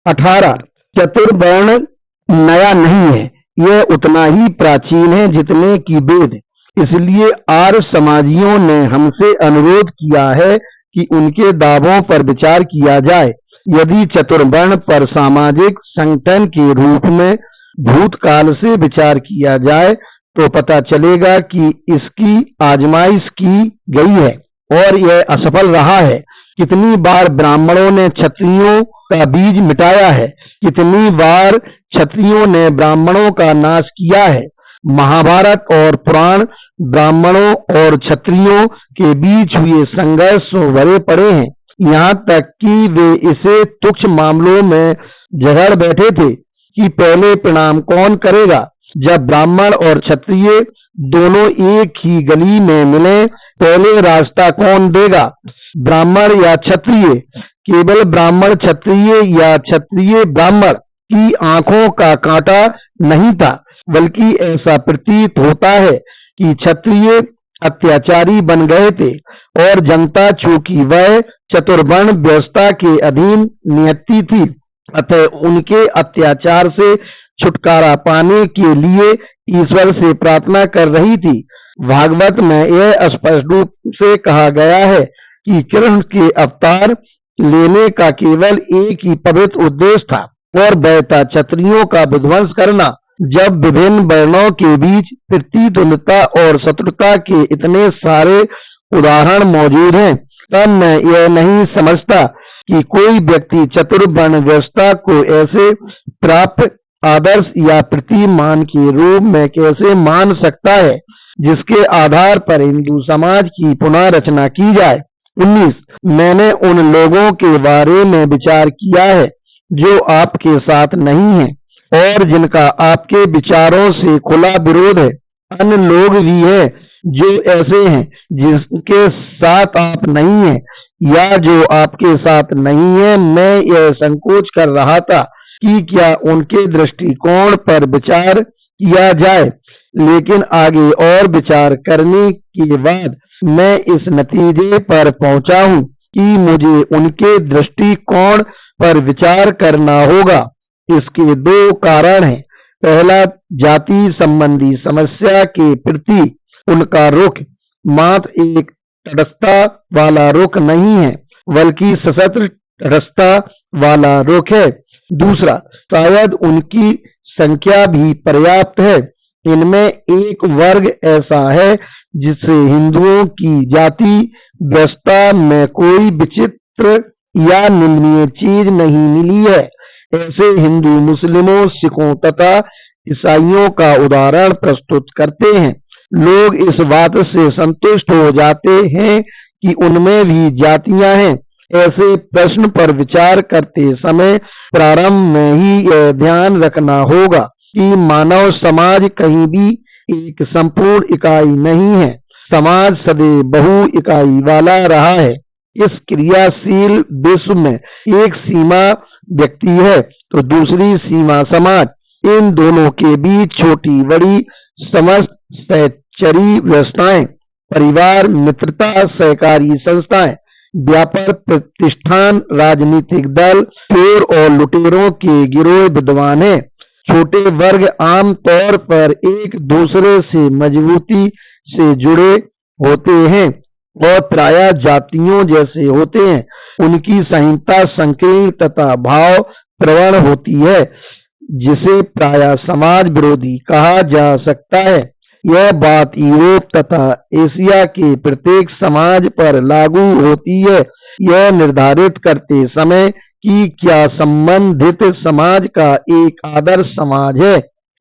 18 चतुर्वर्ण नया नहीं है, यह उतना ही प्राचीन है जितने की वेद। इसलिए आर्य समाजियों ने हमसे अनुरोध किया है कि उनके दावों पर विचार किया जाए। यदि चतुर्वर्ण पर सामाजिक संगठन के रूप में भूतकाल से विचार किया जाए तो पता चलेगा कि इसकी आजमाइश की गई है और यह असफल रहा है। कितनी बार ब्राह्मणों ने क्षत्रियों का बीज मिटाया है, कितनी बार क्षत्रियों ने ब्राह्मणों का नाश किया है। महाभारत और पुराण ब्राह्मणों और क्षत्रियों के बीच हुए संघर्ष भरे पड़े हैं, यहाँ तक कि वे इसे तुच्छ मामलों में झगड़ बैठे थे कि पहले प्रणाम कौन करेगा। जब ब्राह्मण और क्षत्रिय दोनों एक ही गली में मिले, पहले रास्ता कौन देगा, ब्राह्मण या क्षत्रिय। केवल ब्राह्मण क्षत्रिय या क्षत्रिय ब्राह्मण की आंखों का कांटा नहीं था, बल्कि ऐसा प्रतीत होता है कि क्षत्रिय अत्याचारी बन गए थे और जनता चूंकि वह चतुर्वर्ण व्यवस्था के अधीन नियति थी, अतः उनके अत्याचार से छुटकारा पाने के लिए ईश्वर से प्रार्थना कर रही थी। भागवत में यह स्पष्ट रूप से कहा गया है कि कृष्ण के अवतार लेने का केवल एक ही पवित्र उद्देश्य था और वह था क्षत्रियों का विध्वंस करना। जब विभिन्न वर्णों के बीच प्रतिद्वंद्विता और शत्रुता के इतने सारे उदाहरण मौजूद हैं, तब मैं यह नहीं समझता कि कोई व्यक्ति चतुर्वर्ण व्यवस्था को ऐसे प्राप्त आदर्श या प्रतिमान के रूप में कैसे मान सकता है जिसके आधार पर हिंदू समाज की पुनः रचना की जाए। 19 मैंने उन लोगों के बारे में विचार किया है जो आपके साथ नहीं है और जिनका आपके विचारों से खुला विरोध है। अन्य लोग भी हैं जो ऐसे हैं जिनके साथ आप नहीं हैं या जो आपके साथ नहीं है। मैं यह संकोच कर रहा था कि क्या उनके दृष्टिकोण पर विचार किया जाए, लेकिन आगे और विचार करने के बाद मैं इस नतीजे पर पहुंचा हूं कि मुझे उनके दृष्टिकोण पर विचार करना होगा। इसके दो कारण हैं। पहला, जाति संबंधी समस्या के प्रति उनका रुख मात्र एक तटस्थता वाला रुख नहीं है, बल्कि सशस्त्र तटस्थता वाला रुख है। दूसरा, शायद उनकी संख्या भी पर्याप्त है। इनमें एक वर्ग ऐसा है जिसे हिंदुओं की जाति व्यवस्था में कोई विचित्र या निंदनीय चीज नहीं मिली है। ऐसे हिंदू मुस्लिमों, सिखों तथा ईसाइयों का उदाहरण प्रस्तुत करते हैं। लोग इस बात से संतुष्ट हो जाते हैं कि उनमें भी जातियां हैं। ऐसे प्रश्न पर विचार करते समय प्रारंभ में ही यह ध्यान रखना होगा कि मानव समाज कहीं भी एक संपूर्ण इकाई नहीं है। समाज सदैव बहु इकाई वाला रहा है। इस क्रियाशील विश्व में एक सीमा व्यक्ति है तो दूसरी सीमा समाज। इन दोनों के बीच छोटी बड़ी समस्त सहचरी व्यवस्थाएं, परिवार, मित्रता, सहकारी संस्थाएं, व्यापार प्रतिष्ठान, राजनीतिक दल, चोर और लुटेरों के गिरोह विद्यमान हैं। छोटे वर्ग आम तौर पर एक दूसरे से मजबूती से जुड़े होते हैं और प्रायः जातियों जैसे होते हैं। उनकी संहिता संकीर्ण तथा भाव प्रवण होती है, जिसे प्रायः समाज विरोधी कहा जा सकता है। यह बात यूरोप तथा एशिया के प्रत्येक समाज पर लागू होती है। यह निर्धारित करते समय कि क्या संबंधित समाज का एक आदर्श समाज है,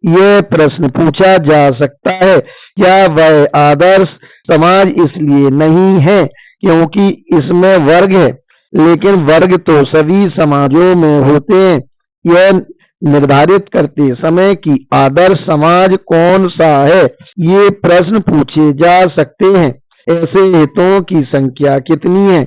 यह प्रश्न पूछा जा सकता है। क्या वह आदर्श समाज इसलिए नहीं है क्योंकि इसमें वर्ग है, लेकिन वर्ग तो सभी समाजों में होते हैं। यह निर्धारित करते समय कि आदर्श समाज कौन सा है, ये प्रश्न पूछे जा सकते हैं। ऐसे हितों की संख्या कितनी है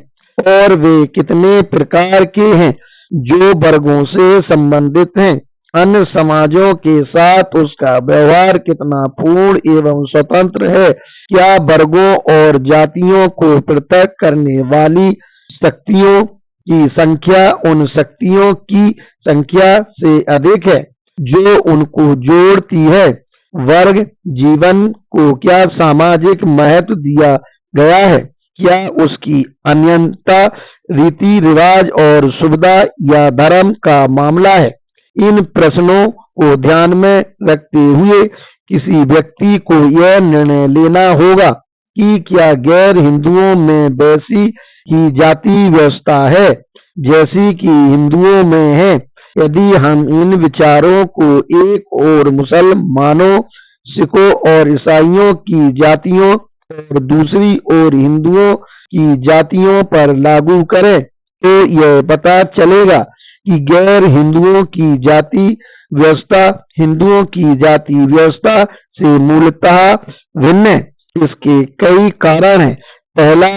और वे कितने प्रकार के हैं जो वर्गों से संबंधित हैं। अन्य समाजों के साथ उसका व्यवहार कितना पूर्ण एवं स्वतंत्र है। क्या वर्गों और जातियों को पृथक करने वाली शक्तियों की संख्या उन शक्तियों की संख्या से अधिक है जो उनको जोड़ती है। वर्ग जीवन को क्या सामाजिक महत्व दिया गया है? क्या उसकी अन्यता रीति रिवाज और सुविधा या धर्म का मामला है? इन प्रश्नों को ध्यान में रखते हुए किसी व्यक्ति को यह निर्णय लेना होगा कि क्या गैर हिंदुओं में वैसी ही जाति व्यवस्था है जैसी कि हिंदुओं में है। यदि हम इन विचारों को एक और मुसलमानों, सिखों और ईसाइयों की जातियों और दूसरी ओर हिंदुओं की जातियों पर लागू करें तो यह पता चलेगा कि गैर हिंदुओं की जाति व्यवस्था हिंदुओं की जाति व्यवस्था से मूलतः भिन्न है। इसके कई कारण हैं। पहला,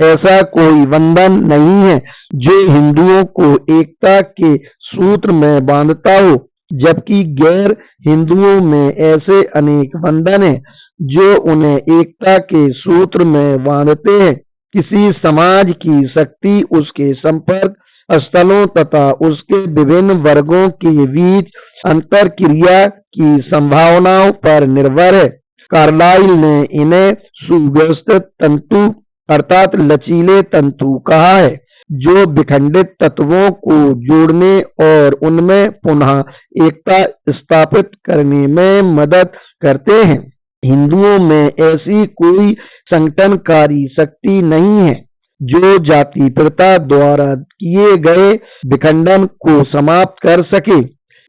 ऐसा कोई बंधन नहीं है जो हिंदुओं को एकता के सूत्र में बांधता हो, जबकि गैर हिंदुओं में ऐसे अनेक बंधन हैं जो उन्हें एकता के सूत्र में बांधते हैं। किसी समाज की शक्ति उसके संपर्क स्थलों तथा उसके विभिन्न वर्गों के बीच अंतर क्रिया की संभावनाओं पर निर्भर है। कार्लाइल ने इन्हें सुव्यवस्थित तंतु अर्थात लचीले तंतु कहा है, जो विखंडित तत्वों को जोड़ने और उनमें पुनः एकता स्थापित करने में मदद करते हैं। हिंदुओं में ऐसी कोई संगठनकारी शक्ति नहीं है जो जाति प्रथा द्वारा किए गए विखंडन को समाप्त कर सके,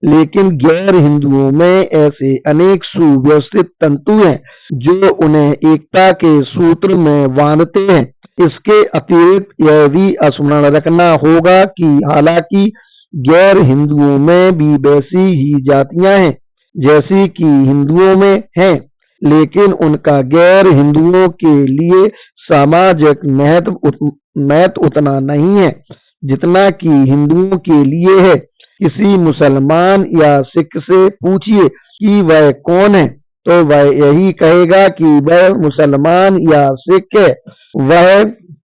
लेकिन गैर हिंदुओं में ऐसे अनेक सुव्यवस्थित तंतु हैं जो उन्हें एकता के सूत्र में बांधते हैं। इसके अतिरिक्त यह भी स्मरण रखना होगा कि हालांकि गैर हिंदुओं में भी वैसी ही जातियां हैं जैसी कि हिंदुओं में हैं, लेकिन उनका गैर हिंदुओं के लिए सामाजिक महत्व उतना नहीं है जितना कि हिंदुओं के लिए है। किसी मुसलमान या सिख से पूछिए कि वह कौन है तो वह यही कहेगा कि वह मुसलमान या सिख है। वह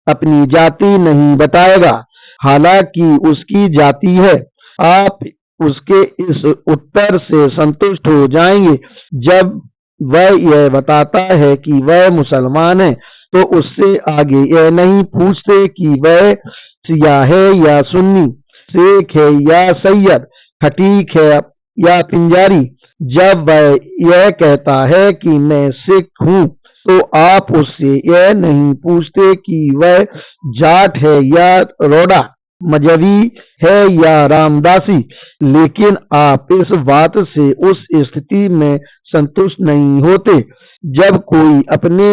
अपनी जाति नहीं बताएगा, हालांकि उसकी जाति है। आप उसके इस उत्तर से संतुष्ट हो जाएंगे। जब वह यह बताता है कि वह मुसलमान है तो उससे आगे यह नहीं पूछते कि वह शिया है या सुन्नी, शेख है या सैयद, खटीक है या पिंजारी। जब वह यह कहता है कि मैं सिख हूँ तो आप उससे यह नहीं पूछते कि वह जाट है या रोड़ा, मजहबी है या रामदासी, लेकिन आप इस बात से उस स्थिति में संतुष्ट नहीं होते जब कोई अपने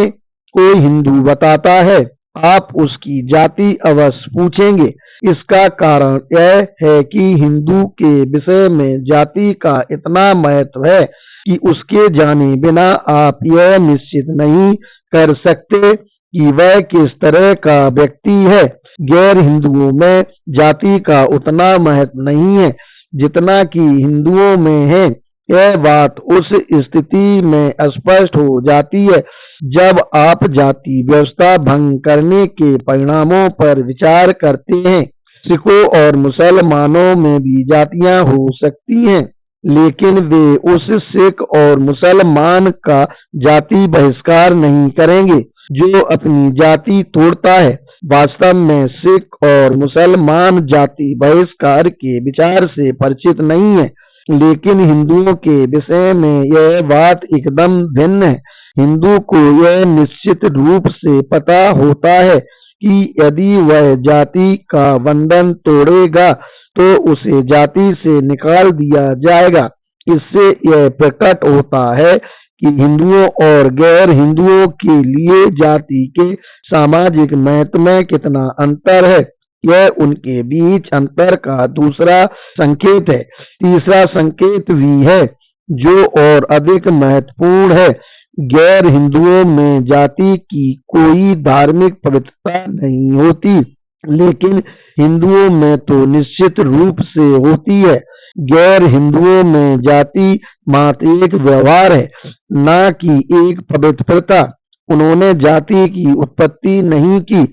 को हिंदू बताता है। आप उसकी जाति अवश्य पूछेंगे। इसका कारण यह है कि हिंदू के विषय में जाति का इतना महत्व है कि उसके जाने बिना आप यह निश्चित नहीं कर सकते कि वह किस तरह का व्यक्ति है। गैर हिंदुओं में जाति का उतना महत्व नहीं है जितना कि हिंदुओं में है। यह बात उस स्थिति में स्पष्ट हो जाती है जब आप जाति व्यवस्था भंग करने के परिणामों पर विचार करते हैं। सिखों और मुसलमानों में भी जातियां हो सकती हैं, लेकिन वे उस सिख और मुसलमान का जाति बहिष्कार नहीं करेंगे जो अपनी जाति तोड़ता है। वास्तव में सिख और मुसलमान जाति बहिष्कार के विचार से परिचित नहीं है, लेकिन हिंदुओं के विषय में यह बात एकदम भिन्न है। हिंदू को यह निश्चित रूप से पता होता है कि यदि वह जाति का बंधन तोड़ेगा तो उसे जाति से निकाल दिया जाएगा। इससे यह प्रकट होता है कि हिंदुओं और गैर हिंदुओं के लिए जाति के सामाजिक महत्व में कितना अंतर है। यह उनके बीच अंतर का दूसरा संकेत है। तीसरा संकेत भी है जो और अधिक महत्वपूर्ण है। गैर हिंदुओं में जाति की कोई धार्मिक पवित्रता नहीं होती, लेकिन हिंदुओं में तो निश्चित रूप से होती है। गैर हिंदुओं में जाति मात्र एक व्यवहार है, न कि एक पवित्रता। उन्होंने जाति की उत्पत्ति नहीं की,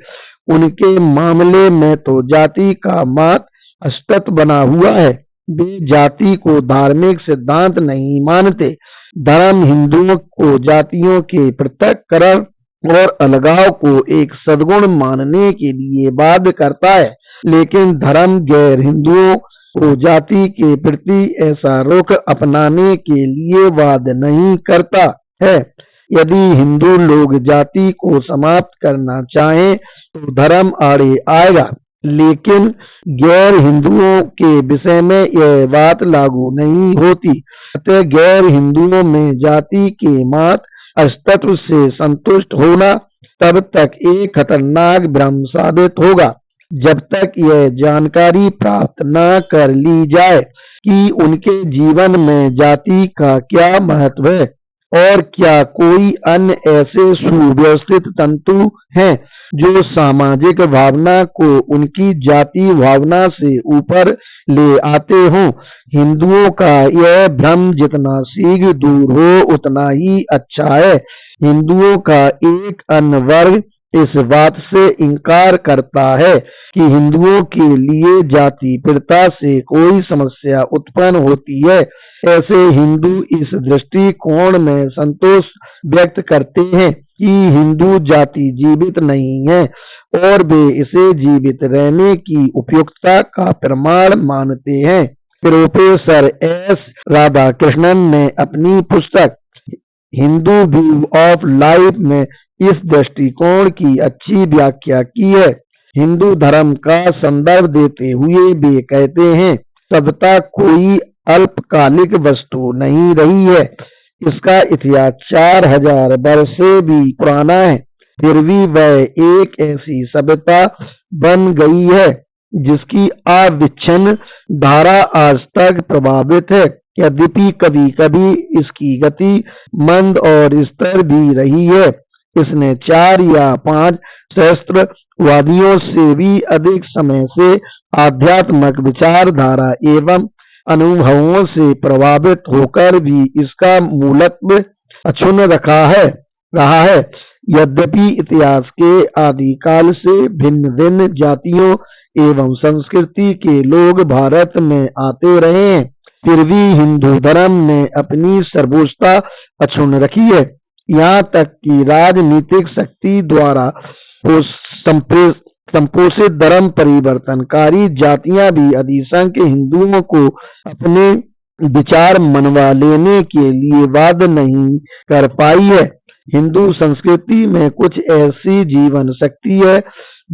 उनके मामले में तो जाति का मात अस्तित्व बना हुआ है। वे जाति को धार्मिक सिद्धांत नहीं मानते। धर्म हिंदुओं को जातियों के पृथक्करण और अलगाव को एक सद्गुण मानने के लिए बाध्य करता है, लेकिन धर्म गैर हिंदुओं को जाति के प्रति ऐसा रुख अपनाने के लिए बाध्य नहीं करता है। यदि हिंदू लोग जाति को समाप्त करना चाहें तो धर्म आड़े आएगा, लेकिन गैर हिंदुओं के विषय में यह बात लागू नहीं होती। अतः गैर हिंदुओं में जाति के मात अस्तित्व से संतुष्ट होना तब तक एक खतरनाक भ्रम साबित होगा, जब तक यह जानकारी प्राप्त न कर ली जाए कि उनके जीवन में जाति का क्या महत्व है और क्या कोई अन्य ऐसे सुव्यवस्थित तंतु हैं जो सामाजिक भावना को उनकी जाति भावना से ऊपर ले आते हों। हिंदुओं का यह भ्रम जितना शीघ्र दूर हो उतना ही अच्छा है। हिंदुओं का एक अन्य वर्ग इस बात से इनकार करता है कि हिंदुओं के लिए जाति प्रथा से कोई समस्या उत्पन्न होती है। ऐसे हिंदू इस दृष्टिकोण में संतोष व्यक्त करते हैं कि हिंदू जाति जीवित नहीं है और वे इसे जीवित रहने की उपयुक्तता का प्रमाण मानते हैं। प्रोफेसर एस राधाकृष्णन ने अपनी पुस्तक हिंदू व्यू ऑफ लाइफ में इस दृष्टिकोण की अच्छी व्याख्या की है। हिंदू धर्म का संदर्भ देते हुए वे कहते हैं, सभ्यता कोई अल्पकालिक वस्तु नहीं रही है। इसका इतिहास 4000 वर्ष से भी पुराना है, फिर भी वह एक ऐसी सभ्यता बन गई है जिसकी अविच्छिन्न धारा आज तक प्रभावित है। यद्यपि कभी कभी इसकी गति मंद और स्थिर भी रही है। इसने 4 या 5 सहस्त्रवादियों से भी अधिक समय से आध्यात्मिक विचारधारा एवं अनुभवों से प्रभावित होकर भी इसका मूलत्व अक्षुण्ण रहा है। यद्यपि इतिहास के आदिकाल से भिन्न भिन्न जातियों एवं संस्कृति के लोग भारत में आते रहे हैं, फिर भी हिंदू धर्म ने अपनी सर्वोच्चता अक्षुण्ण रखी है। यहाँ तक कि राजनीतिक शक्ति द्वारा संपोषित धर्म परिवर्तनकारी जातियां भी अधिसंख्यक हिंदुओं को अपने विचार मनवा लेने के लिए बाध्य नहीं कर पाई है। हिंदू संस्कृति में कुछ ऐसी जीवन शक्ति है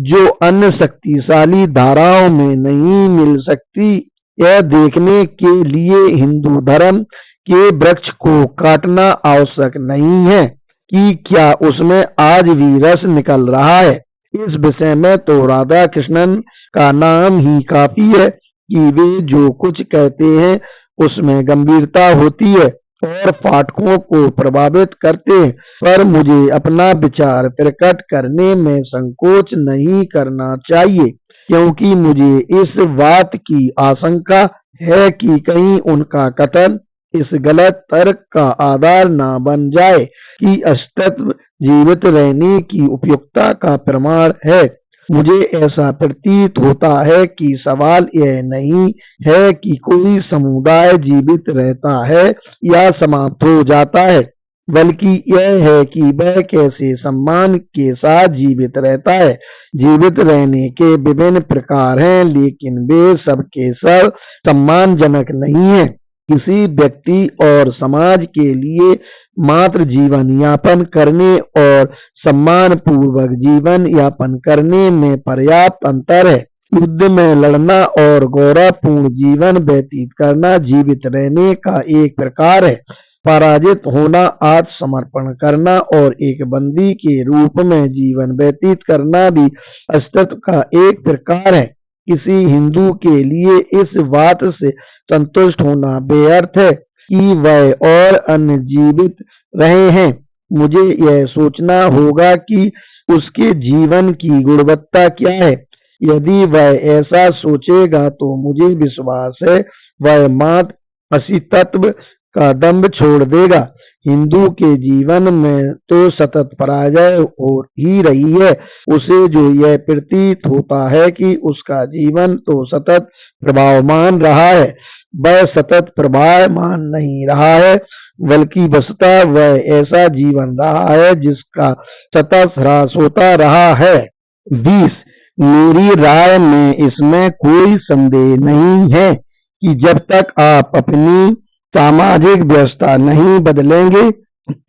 जो अन्य शक्तिशाली धाराओं में नहीं मिल सकती। यह देखने के लिए हिंदू धर्म के वृक्ष को काटना आवश्यक नहीं है कि क्या उसमें आज भी रस निकल रहा है। इस विषय में तो राधा कृष्णन का नाम ही काफी है कि वे जो कुछ कहते हैं उसमें गंभीरता होती है और पाठकों को प्रभावित करते हैं। पर मुझे अपना विचार प्रकट करने में संकोच नहीं करना चाहिए, क्योंकि मुझे इस बात की आशंका है कि कहीं उनका कथन इस गलत तर्क का आधार न बन जाए कि अस्तित्व जीवित रहने की उपयुक्तता का प्रमाण है। मुझे ऐसा प्रतीत होता है कि सवाल यह नहीं है कि कोई समुदाय जीवित रहता है या समाप्त हो जाता है, बल्कि यह है कि वह कैसे सम्मान के साथ जीवित रहता है। जीवित रहने के विभिन्न प्रकार हैं, लेकिन वे सब के सब सम्मानजनक नहीं है। किसी व्यक्ति और समाज के लिए मात्र जीवन यापन करने और सम्मान पूर्वक जीवन यापन करने में पर्याप्त अंतर है। युद्ध में लड़ना और गौरवपूर्ण जीवन व्यतीत करना जीवित रहने का एक प्रकार है। पराजित होना, आत्मसमर्पण करना और एक बंदी के रूप में जीवन व्यतीत करना भी अस्तित्व का एक प्रकार है। किसी हिंदू के लिए इस बात से संतुष्ट होना बेअर्थ है कि वह और अन्य जीवित रहे हैं। मुझे यह सोचना होगा कि उसके जीवन की गुणवत्ता क्या है। यदि वह ऐसा सोचेगा तो मुझे विश्वास है वह मात्र अस्तित्व का दंभ छोड़ देगा। हिंदू के जीवन में तो सतत पराजय हो ही रही है। उसे जो यह प्रतीत होता है कि उसका जीवन तो सतत प्रभावमान रहा है, वह सतत प्रभावमान नहीं रहा है, बल्कि वस्तुतः वह ऐसा जीवन रहा है जिसका सतत ह्रास होता रहा है। 20 मेरी राय में इसमें कोई संदेह नहीं है कि जब तक आप अपनी सामाजिक व्यवस्था नहीं बदलेंगे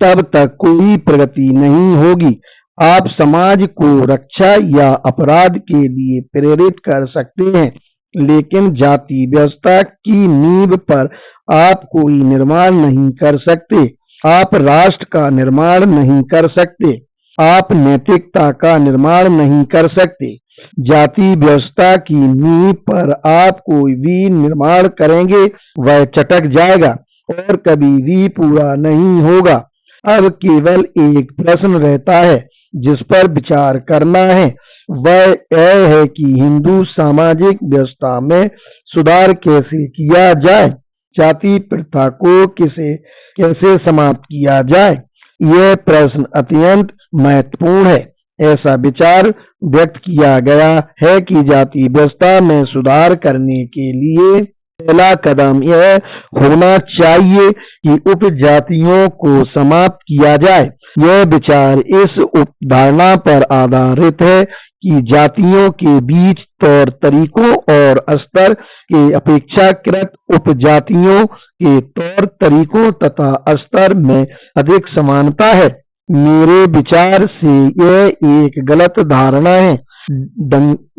तब तक कोई प्रगति नहीं होगी। आप समाज को रक्षा या अपराध के लिए प्रेरित कर सकते हैं, लेकिन जाति व्यवस्था की नींव पर आप कोई निर्माण नहीं कर सकते। आप राष्ट्र का निर्माण नहीं कर सकते, आप नैतिकता का निर्माण नहीं कर सकते। जाति व्यवस्था की नींव पर आप कोई भी निर्माण करेंगे वह चटक जाएगा और कभी भी पूरा नहीं होगा। अब केवल एक प्रश्न रहता है जिस पर विचार करना है, वह यह है कि हिंदू सामाजिक व्यवस्था में सुधार कैसे किया जाए, जाति प्रथा को कैसे समाप्त किया जाए। यह प्रश्न अत्यंत महत्वपूर्ण है। ऐसा विचार व्यक्त किया गया है कि जाति व्यवस्था में सुधार करने के लिए पहला कदम यह होना चाहिए कि उपजातियों को समाप्त किया जाए। यह विचार इस उपधारणा पर आधारित है कि जातियों के बीच तौर तरीकों और स्तर के अपेक्षाकृत उपजातियों के तौर तरीकों तथा स्तर में अधिक समानता है। मेरे विचार से यह एक गलत धारणा है।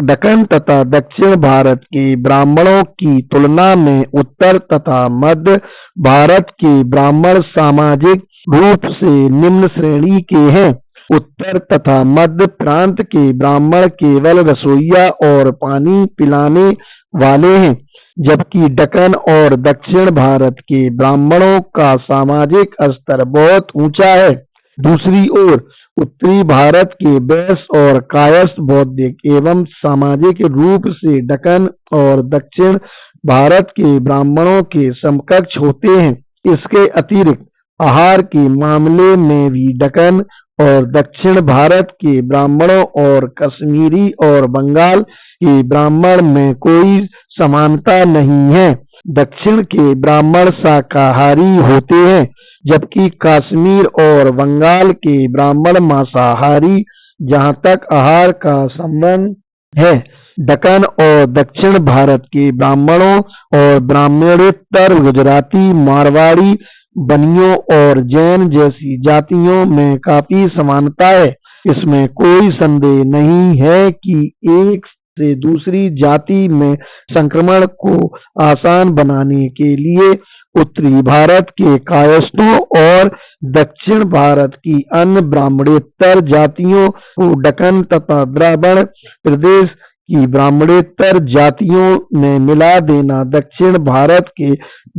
दक्कन तथा दक्षिण भारत के ब्राह्मणों की तुलना में उत्तर तथा मध्य भारत के ब्राह्मण सामाजिक रूप से निम्न श्रेणी के हैं। उत्तर तथा मध्य प्रांत के ब्राह्मण केवल रसोइया और पानी पिलाने वाले हैं, जबकि दक्कन और दक्षिण भारत के ब्राह्मणों का सामाजिक स्तर बहुत ऊंचा है। दूसरी ओर उत्तरी भारत के वैश्य और कायस्थ बौद्धिक एवं सामाजिक रूप से दक्कन और दक्षिण भारत के ब्राह्मणों के समकक्ष होते हैं। इसके अतिरिक्त आहार के मामले में भी दक्कन और दक्षिण भारत के ब्राह्मणों और कश्मीरी और बंगाल के ब्राह्मण में कोई समानता नहीं है। दक्षिण के ब्राह्मण शाकाहारी होते हैं, जबकि कश्मीर और बंगाल के ब्राह्मण मांसाहारी। जहाँ तक आहार का संबंध है, दक्कन और दक्षिण भारत के ब्राह्मणों और ब्राह्मणेतर गुजराती, मारवाड़ी, बनियों और जैन जैसी जातियों में काफी समानता है। इसमें कोई संदेह नहीं है कि एक से दूसरी जाति में संक्रमण को आसान बनाने के लिए उत्तरी भारत के कायस्थों और दक्षिण भारत की अन्य ब्राह्मणेतर जातियों को दक्कन तथा द्रविड़ प्रदेश की ब्राह्मणेतर जातियों में मिला देना दक्षिण भारत के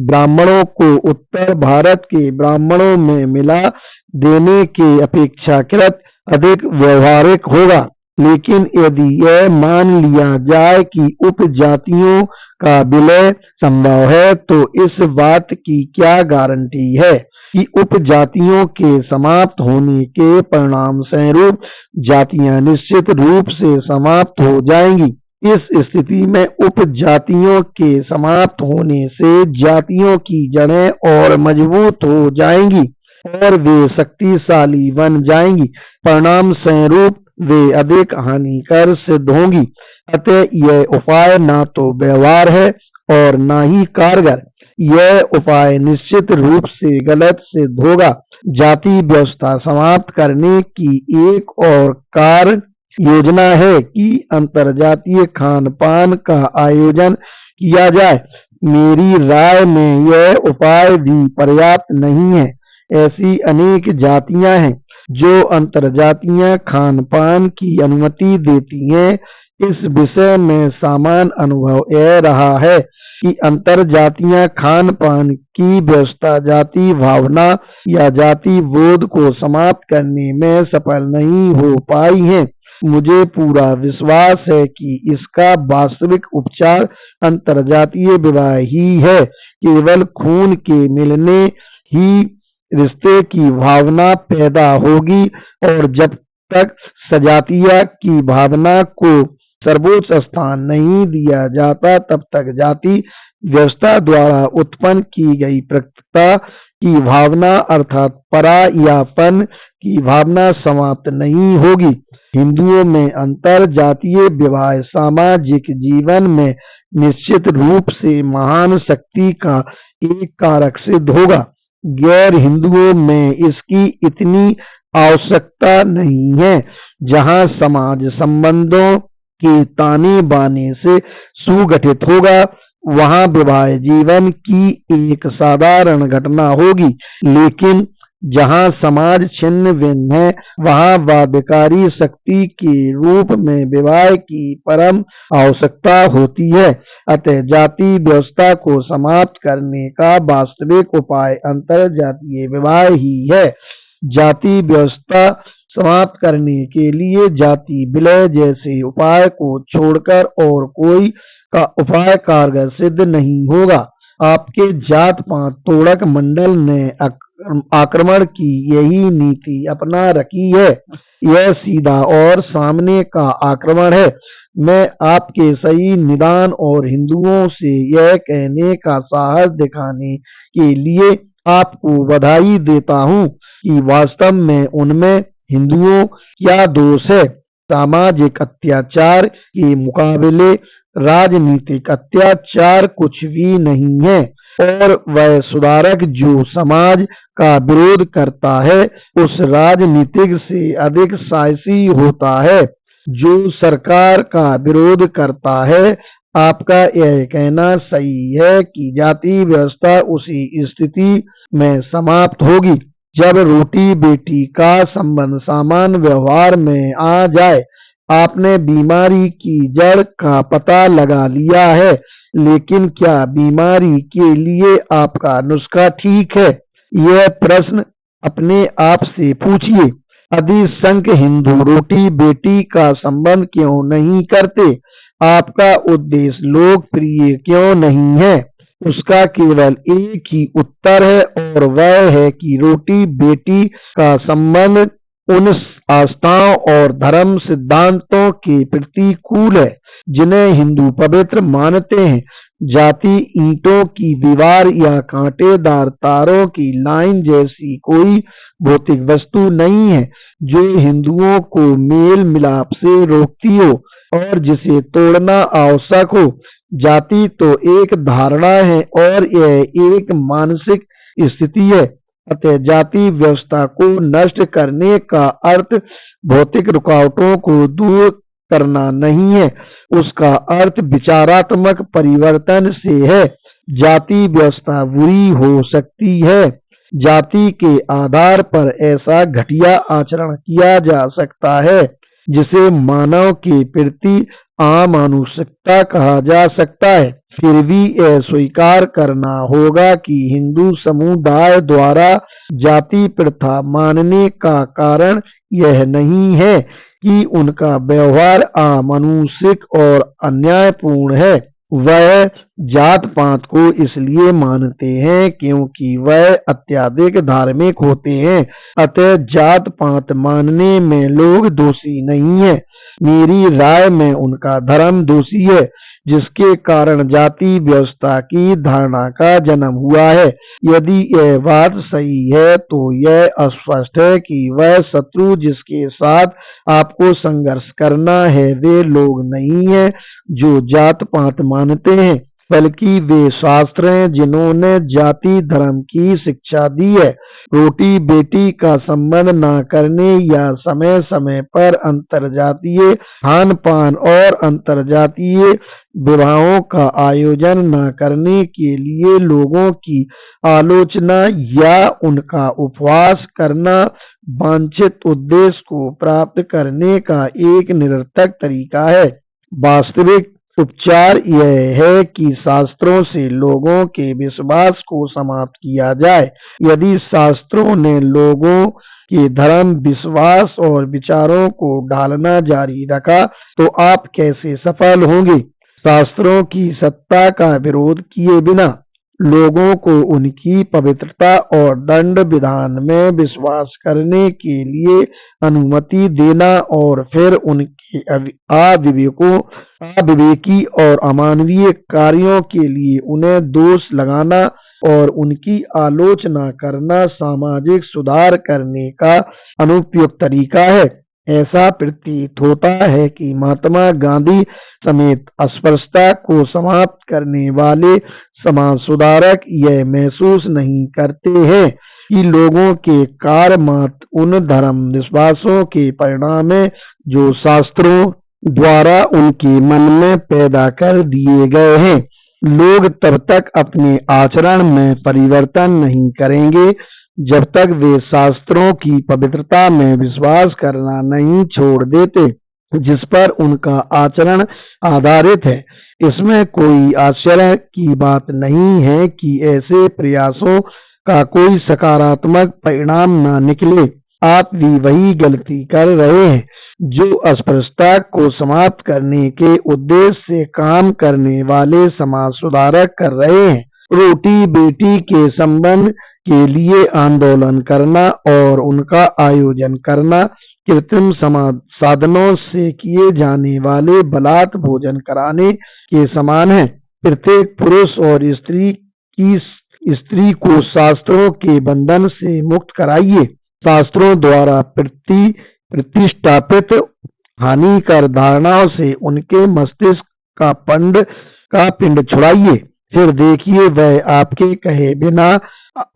ब्राह्मणों को उत्तर भारत के ब्राह्मणों में मिला देने के अपेक्षाकृत अधिक व्यवहारिक होगा। लेकिन यदि यह मान लिया जाए कि उपजातियों का विलय संभव है, तो इस बात की क्या गारंटी है कि उपजातियों के समाप्त होने के परिणाम स्वरूप जातियां निश्चित रूप से समाप्त हो जाएंगी। इस स्थिति में उपजातियों के समाप्त होने से जातियों की जड़ें और मजबूत हो जाएंगी और वे शक्तिशाली बन जाएंगी। परिणाम स्वरूप वे अधिक हानिकर सिद्ध होंगी। अतः यह उपाय ना तो व्यवहार है और ना ही कारगर। यह उपाय निश्चित रूप से गलत सिद्ध होगा। जाति व्यवस्था समाप्त करने की एक और कार्य योजना है कि अंतरजातीय खान पान का आयोजन किया जाए। मेरी राय में यह उपाय भी पर्याप्त नहीं है। ऐसी अनेक जातियां हैं जो अंतरजातीय खान पान की अनुमति देती हैं। इस विषय में सामान्य अनुभव यह रहा है कि अंतरजातीय खान पान की व्यवस्था जाति भावना या जाति बोध को समाप्त करने में सफल नहीं हो पाई है। मुझे पूरा विश्वास है कि इसका वास्तविक उपचार अंतरजातीय विवाह ही है। केवल खून के मिलने ही रिश्ते की भावना पैदा होगी, और जब तक सजातीय की भावना को सर्वोच्च स्थान नहीं दिया जाता, तब तक जाति व्यवस्था द्वारा उत्पन्न की गई पृथकता की भावना अर्थात परायापन की भावना समाप्त नहीं होगी। हिंदुओं में अंतर जातीय विवाह सामाजिक जीवन में निश्चित रूप से महान शक्ति का एक कारक सिद्ध होगा। गैर हिंदुओं में इसकी इतनी आवश्यकता नहीं है। जहाँ समाज संबंधों के ताने बाने से सुगठित होगा, वहाँ विवाह जीवन की एक साधारण घटना होगी। लेकिन जहाँ समाज छिन्न भिन्न है, वहाँ बाध्यकारी शक्ति के रूप में विवाह की परम आवश्यकता होती है। अतः जाति व्यवस्था को समाप्त करने का वास्तविक उपाय अंतर जातीय विवाह ही है। जाति व्यवस्था समाप्त करने के लिए जाति विलय जैसे उपाय को छोड़कर और कोई का उपाय कारगर सिद्ध नहीं होगा। आपके जात पात तोड़क मंडल ने आक्रमण की यही नीति अपना रखी है। यह सीधा और सामने का आक्रमण है। मैं आपके सही निदान और हिंदुओं से यह कहने का साहस दिखाने के लिए आपको बधाई देता हूँ कि वास्तव में उनमें हिंदुओं क्या दोष है। सामाजिक अत्याचार के मुकाबले राजनीतिक अत्याचार कुछ भी नहीं है, और वह सुधारक जो समाज का विरोध करता है उस राजनीतिक से अधिक साहसी होता है जो सरकार का विरोध करता है। आपका यह कहना सही है कि जाति व्यवस्था उसी स्थिति में समाप्त होगी जब रोटी बेटी का संबंध सामान्य व्यवहार में आ जाए। आपने बीमारी की जड़ का पता लगा लिया है, लेकिन क्या बीमारी के लिए आपका नुस्खा ठीक है? यह प्रश्न अपने आप से पूछिए। अधिसंख्य हिंदू रोटी बेटी का संबंध क्यों नहीं करते? आपका उद्देश्य लोकप्रिय क्यों नहीं है? उसका केवल एक ही उत्तर है, और वह है कि रोटी बेटी का संबंध उन आस्थाओं और धर्म सिद्धांतों के प्रतिकूल है जिन्हें हिंदू पवित्र मानते हैं। जाति ईंटों की दीवार या कांटेदार तारों की लाइन जैसी कोई भौतिक वस्तु नहीं है जो हिंदुओं को मेल मिलाप से रोकती हो और जिसे तोड़ना आवश्यक हो। जाति तो एक धारणा है और यह एक मानसिक स्थिति है। अतः जाति व्यवस्था को नष्ट करने का अर्थ भौतिक रुकावटों को दूर करना नहीं है, उसका अर्थ विचारात्मक परिवर्तन से है। जाति व्यवस्था बुरी हो सकती है, जाति के आधार पर ऐसा घटिया आचरण किया जा सकता है जिसे मानव के प्रति अमानुषिकता कहा जा सकता है। फिर भी यह स्वीकार करना होगा कि हिंदू समुदाय द्वारा जाति प्रथा मानने का कारण यह नहीं है कि उनका व्यवहार अमानुषिक और अन्यायपूर्ण है। वह जात पात को इसलिए मानते हैं क्योंकि वह अत्यधिक धार्मिक होते हैं। अतः जात पात मानने में लोग दोषी नहीं है। मेरी राय में उनका धर्म दोषी है, जिसके कारण जाति व्यवस्था की धारणा का जन्म हुआ है। यदि यह बात सही है तो यह स्पष्ट है कि वह शत्रु जिसके साथ आपको संघर्ष करना है वे लोग नहीं है जो जात पात मानते हैं, बल्कि वे शास्त्र हैं जिन्होंने जाति धर्म की शिक्षा दी है। रोटी बेटी का संबंध न करने या समय समय पर अंतरजातीय खान पान और अंतरजातीय विवाहों का आयोजन न करने के लिए लोगों की आलोचना या उनका उपवास करना वांछित उद्देश्य को प्राप्त करने का एक निरर्थक तरीका है। वास्तविक उपचार यह है कि शास्त्रों से लोगों के विश्वास को समाप्त किया जाए। यदि शास्त्रों ने लोगों के धर्म विश्वास और विचारों को ढालना जारी रखा तो आप कैसे सफल होंगे? शास्त्रों की सत्ता का विरोध किए बिना। लोगों को उनकी पवित्रता और दंड विधान में विश्वास करने के लिए अनुमति देना और फिर उनके अविवेकी और अमानवीय कार्यों के लिए उन्हें दोष लगाना और उनकी आलोचना करना सामाजिक सुधार करने का अनुपयुक्त तरीका है। ऐसा प्रतीत होता है कि महात्मा गांधी समेत अस्पृश्यता को समाप्त करने वाले समाज सुधारक यह महसूस नहीं करते हैं कि लोगों के कार्य मात्र उन धर्म विश्वासों के परिणाम है जो शास्त्रों द्वारा उनके मन में पैदा कर दिए गए हैं। लोग तब तक अपने आचरण में परिवर्तन नहीं करेंगे जब तक वे शास्त्रों की पवित्रता में विश्वास करना नहीं छोड़ देते जिस पर उनका आचरण आधारित है। इसमें कोई आश्चर्य की बात नहीं है कि ऐसे प्रयासों का कोई सकारात्मक परिणाम न निकले। आप भी वही गलती कर रहे हैं जो अस्पृश्यता को समाप्त करने के उद्देश्य से काम करने वाले समाज सुधारक कर रहे हैं। रोटी बेटी के संबंध के लिए आंदोलन करना और उनका आयोजन करना कृत्रिम साधनों से किए जाने वाले बलात् भोजन कराने के समान है। प्रत्येक पुरुष और स्त्री को शास्त्रों के बंधन से मुक्त कराइए। शास्त्रों द्वारा प्रतिष्ठापित हानिकर धारणाओं से उनके मस्तिष्क का पिंड छुड़ाइए। फिर देखिए वह आपके कहे बिना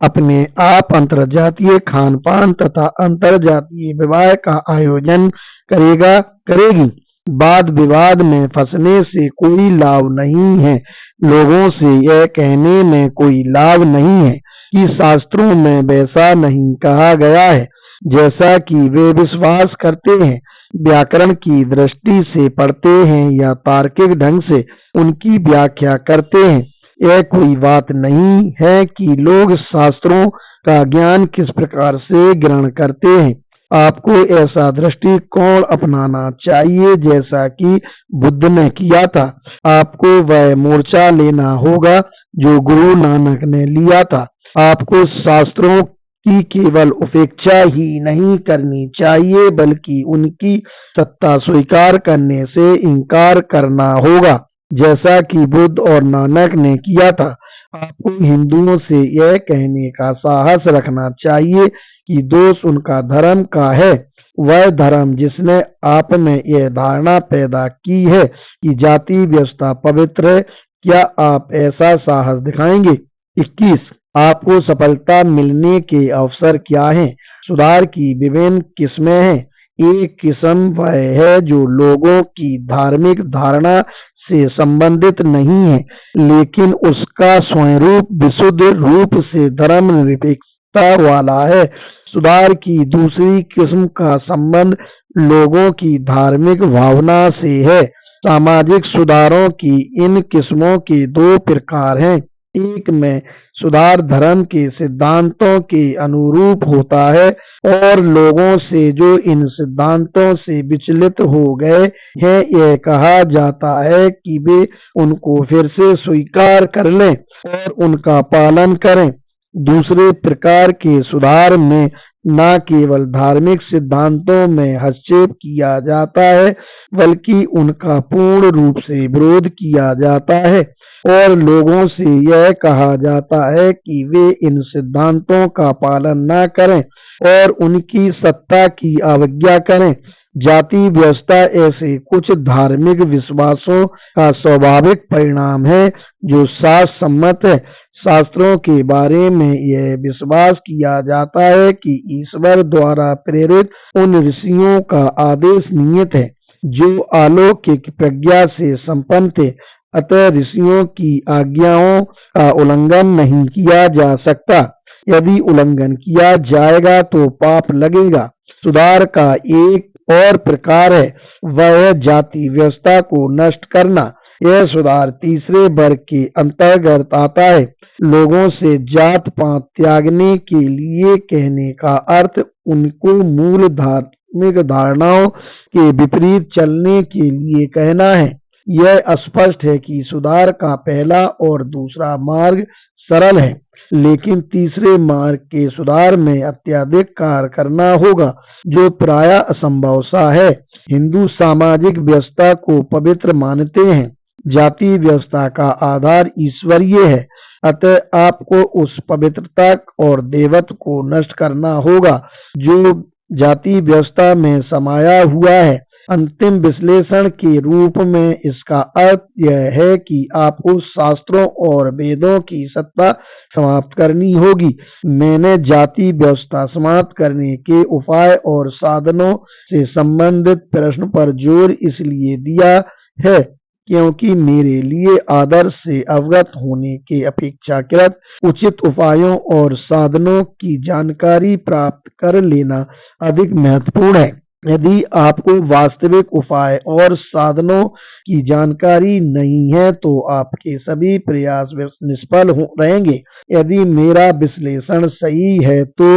अपने आप अंतरजातीय खान पान तथा अंतरजातीय विवाह का आयोजन करेगी। वाद विवाद में फंसने से कोई लाभ नहीं है। लोगों से यह कहने में कोई लाभ नहीं है कि शास्त्रों में वैसा नहीं कहा गया है जैसा कि वे विश्वास करते हैं, व्याकरण की दृष्टि से पढ़ते हैं या तार्किक ढंग से उनकी व्याख्या करते हैं। यह कोई बात नहीं है कि लोग शास्त्रों का ज्ञान किस प्रकार से ग्रहण करते हैं। आपको ऐसा दृष्टिकोण अपनाना चाहिए जैसा कि बुद्ध ने किया था। आपको वह मोर्चा लेना होगा जो गुरु नानक ने लिया था। आपको शास्त्रों की केवल उपेक्षा ही नहीं करनी चाहिए बल्कि उनकी सत्ता स्वीकार करने से इनकार करना होगा जैसा कि बुद्ध और नानक ने किया था। आपको हिंदुओं से यह कहने का साहस रखना चाहिए कि दोष उनका धर्म का है, वह धर्म जिसने आप में यह धारणा पैदा की है कि जाति व्यवस्था पवित्र है। क्या आप ऐसा साहस दिखाएंगे? 21 आपको सफलता मिलने के अवसर क्या हैं? सुधार की विभिन्न किस्में हैं। एक किस्म वह है जो लोगों की धार्मिक धारणा से संबंधित नहीं है लेकिन उसका स्वरूप विशुद्ध रूप से धर्मनिरपेक्षता वाला है। सुधार की दूसरी किस्म का संबंध लोगों की धार्मिक भावना से है। सामाजिक सुधारों की इन किस्मों के दो प्रकार हैं। एक में सुधार धर्म के सिद्धांतों के अनुरूप होता है और लोगों से जो इन सिद्धांतों से विचलित हो गए हैं यह कहा जाता है कि वे उनको फिर से स्वीकार कर लें और उनका पालन करें। दूसरे प्रकार के सुधार में न केवल धार्मिक सिद्धांतों में हस्तक्षेप किया जाता है बल्कि उनका पूर्ण रूप से विरोध किया जाता है और लोगों से यह कहा जाता है कि वे इन सिद्धांतों का पालन न करें और उनकी सत्ता की अवज्ञा करें। जाति व्यवस्था ऐसे कुछ धार्मिक विश्वासों का स्वाभाविक परिणाम है जो शास्त्र सम्मत है। शास्त्रों के बारे में यह विश्वास किया जाता है कि ईश्वर द्वारा प्रेरित उन ऋषियों का आदेश नियत है जो अलौकिक प्रज्ञा से संपन्न थे, अतः ऋषियों की आज्ञाओं का उल्लंघन नहीं किया जा सकता। यदि उल्लंघन किया जाएगा तो पाप लगेगा। सुधार का एक और प्रकार है, वह जाति व्यवस्था को नष्ट करना। यह सुधार तीसरे वर्ग के अंतर्गत आता है। लोगों से जात पात त्यागने के लिए कहने का अर्थ उनको मूल धार्मिक धारणाओं के विपरीत चलने के लिए कहना है। यह स्पष्ट है कि सुधार का पहला और दूसरा मार्ग सरल है, लेकिन तीसरे मार्ग के सुधार में अत्यधिक कार्य करना होगा, जो प्रायः असंभव सा है। हिंदू सामाजिक व्यवस्था को पवित्र मानते हैं। जाति व्यवस्था का आधार ईश्वरीय है, अतः आपको उस पवित्रता और देवत्व को नष्ट करना होगा जो जाति व्यवस्था में समाया हुआ है। अंतिम विश्लेषण के रूप में इसका अर्थ यह है कि आपको शास्त्रों और वेदों की सत्ता समाप्त करनी होगी। मैंने जाति व्यवस्था समाप्त करने के उपाय और साधनों से संबंधित प्रश्न पर जोर इसलिए दिया है क्योंकि मेरे लिए आदर्श से अवगत होने के अपेक्षाकृत उचित उपायों और साधनों की जानकारी प्राप्त कर लेना अधिक महत्वपूर्ण है। यदि आपको वास्तविक उपाय और साधनों की जानकारी नहीं है तो आपके सभी प्रयास निष्फल रहेंगे। यदि मेरा विश्लेषण सही है तो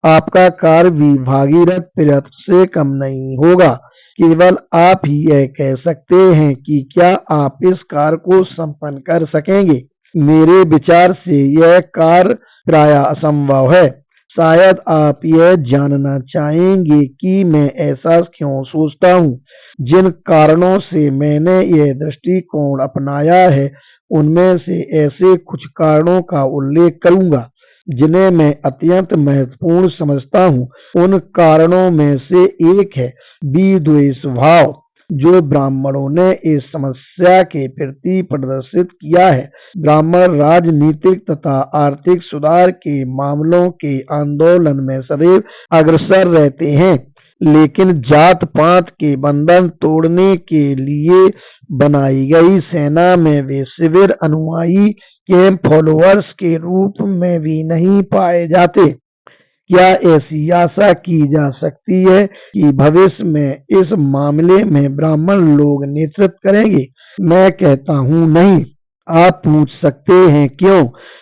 आपका कार्य भी भागीरथ प्रयत्न से कम नहीं होगा। केवल आप ही यह कह सकते हैं कि क्या आप इस कार्य को संपन्न कर सकेंगे। मेरे विचार से यह कार्य प्रायः असंभव है। शायद आप यह जानना चाहेंगे कि मैं ऐसा क्यों सोचता हूँ। जिन कारणों से मैंने यह दृष्टिकोण अपनाया है उनमें से ऐसे कुछ कारणों का उल्लेख करूंगा जिन्हें मैं अत्यंत महत्वपूर्ण समझता हूँ। उन कारणों में से एक है विद्वेष भाव, जो ब्राह्मणों ने इस समस्या के प्रति प्रदर्शित किया है। ब्राह्मण राजनीतिक तथा आर्थिक सुधार के मामलों के आंदोलन में सदैव अग्रसर रहते हैं, लेकिन जात पात के बंधन तोड़ने के लिए बनाई गई सेना में वे शिविर अनुयायी कैंप फॉलोअर्स के रूप में भी नहीं पाए जाते। क्या ऐसी आशा की जा सकती है कि भविष्य में इस मामले में ब्राह्मण लोग नेतृत्व करेंगे? मैं कहता हूँ नहीं। आप पूछ सकते हैं क्यों?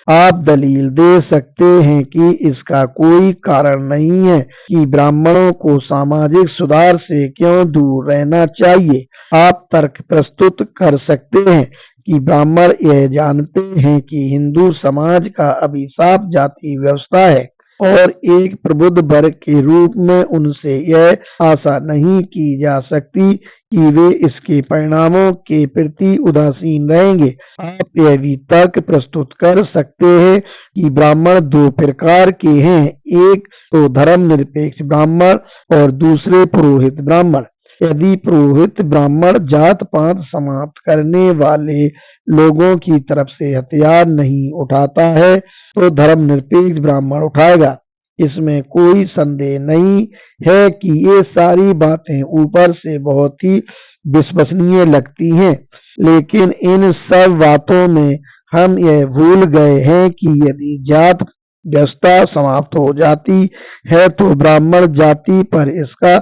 आप दलील दे सकते हैं कि इसका कोई कारण नहीं है कि ब्राह्मणों को सामाजिक सुधार से क्यों दूर रहना चाहिए। आप तर्क प्रस्तुत कर सकते हैं कि ब्राह्मण यह जानते हैं कि हिंदू समाज का अभिशाप जाति व्यवस्था है और एक प्रबुद्ध वर्ग के रूप में उनसे यह आशा नहीं की जा सकती कि वे इसके परिणामों के प्रति उदासीन रहेंगे। आप यह भी तर्क प्रस्तुत कर सकते हैं कि ब्राह्मण दो प्रकार के हैं, एक तो धर्मनिरपेक्ष ब्राह्मण और दूसरे पुरोहित ब्राह्मण। यदि पुरोहित ब्राह्मण जात पात समाप्त करने वाले लोगों की तरफ से हथियार नहीं उठाता है तो धर्मनिरपेक्ष ब्राह्मण उठाएगा। इसमें कोई संदेह नहीं है कि ये सारी बातें ऊपर से बहुत ही विश्वसनीय लगती हैं, लेकिन इन सब बातों में हम यह भूल गए हैं कि यदि जात व्यवस्था समाप्त हो जाती है तो ब्राह्मण जाति पर इसका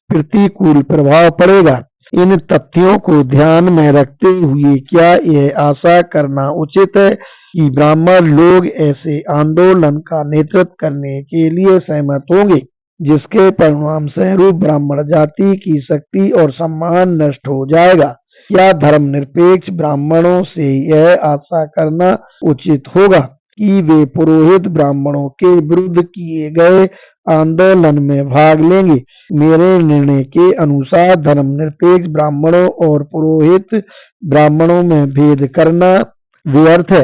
प्रतिकूल प्रभाव पड़ेगा। इन तथ्यों को ध्यान में रखते हुए क्या यह आशा करना उचित है कि ब्राह्मण लोग ऐसे आंदोलन का नेतृत्व करने के लिए सहमत होंगे जिसके परिणाम स्वरूप ब्राह्मण जाति की शक्ति और सम्मान नष्ट हो जाएगा? क्या धर्मनिरपेक्ष ब्राह्मणों से यह आशा करना उचित होगा कि वे पुरोहित ब्राह्मणों के विरुद्ध किए गए आंदोलन में भाग लेंगे? मेरे निर्णय के अनुसार धर्मनिरपेक्ष ब्राह्मणों और पुरोहित ब्राह्मणों में भेद करना व्यर्थ है।